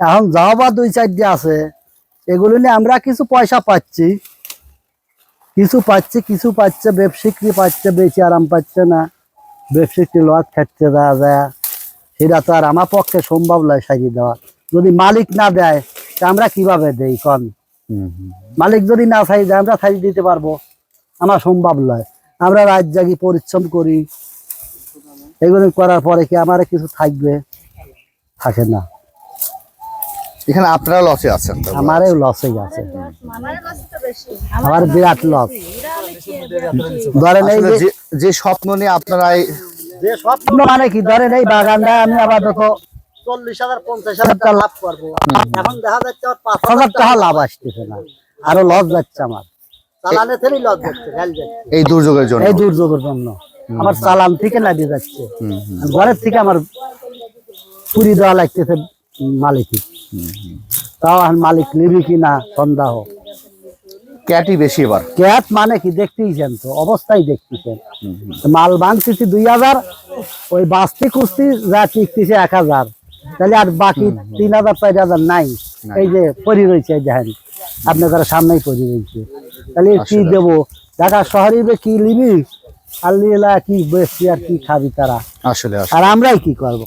এখন যাও বা 2-4টি আছে, এগুলো নিয়ে আমরা কিছু পয়সা পাচ্ছি, কিছু পাচ্ছে ব্যবসায়ী পাচ্ছে, বেশি আরাম পাচ্ছে না, ব্যবসায়ী লস খাচ্ছে দেওয়া যায়, সেটা তো আর আমার পক্ষে সম্ভব নয় সারিয়ে দেওয়া। যদি মালিক না দেয় তা আমরা কিভাবে দেই কন? মালিক যদি না সারিয়ে দেয় আমরা সারিয়ে দিতে পারবো? আমার সম্ভব নয়। আমরা রাত জাগি পরিশ্রম করি, এগুলো করার পরে কি আমার কিছু থাকবে? থাকে না। এখানে আপনারা লসে আছেন? আমারও লস হয়ে গেছে, আমার বিরাট লস। ধরেন এই যে স্বপ্ন নিয়ে আপনারা স্বপ্ন মানে কি, ধরেন এই বাগানটা আমি আপাতত 40,000-50,000 টাকা লাভ করবো, এখন দেখা যাচ্ছে 5,000 টাকা লাভ আসতেছে না, আরো লস যাচ্ছে আমার। চালানে থেকেই লস যাচ্ছে, এই দুর্যোগের জন্য। এই দুর্যোগের জন্য আমার চালান থেকে নামিয়ে যাচ্ছে, ঘরের থেকে আমার পুরি দেওয়া লাগতেছে মালিক। তাও মালিক নিবি কিনা সন্দেহ। ক্যাটই বেশি এবার। ক্যাট মানে কি দেখতেইছেন তো, অবস্থাই দেখতেছেন। মাল ভাঙতেছি 2,000, ওই বাস্তি কুস্তি যা টিকতেছে 1,000, তাহলে আর বাকি 3,000-4,000 নাই। এই যে পরি রয়েছে, দেখেন আপনাদের সামনেই পরি রয়েছে, তাহলে কি দেবো? ঢাকা শহরে কি নিবি, আর নিলা কি বেশি আর কি খাবি তারা? আসলে আর আমরাই কি করবো?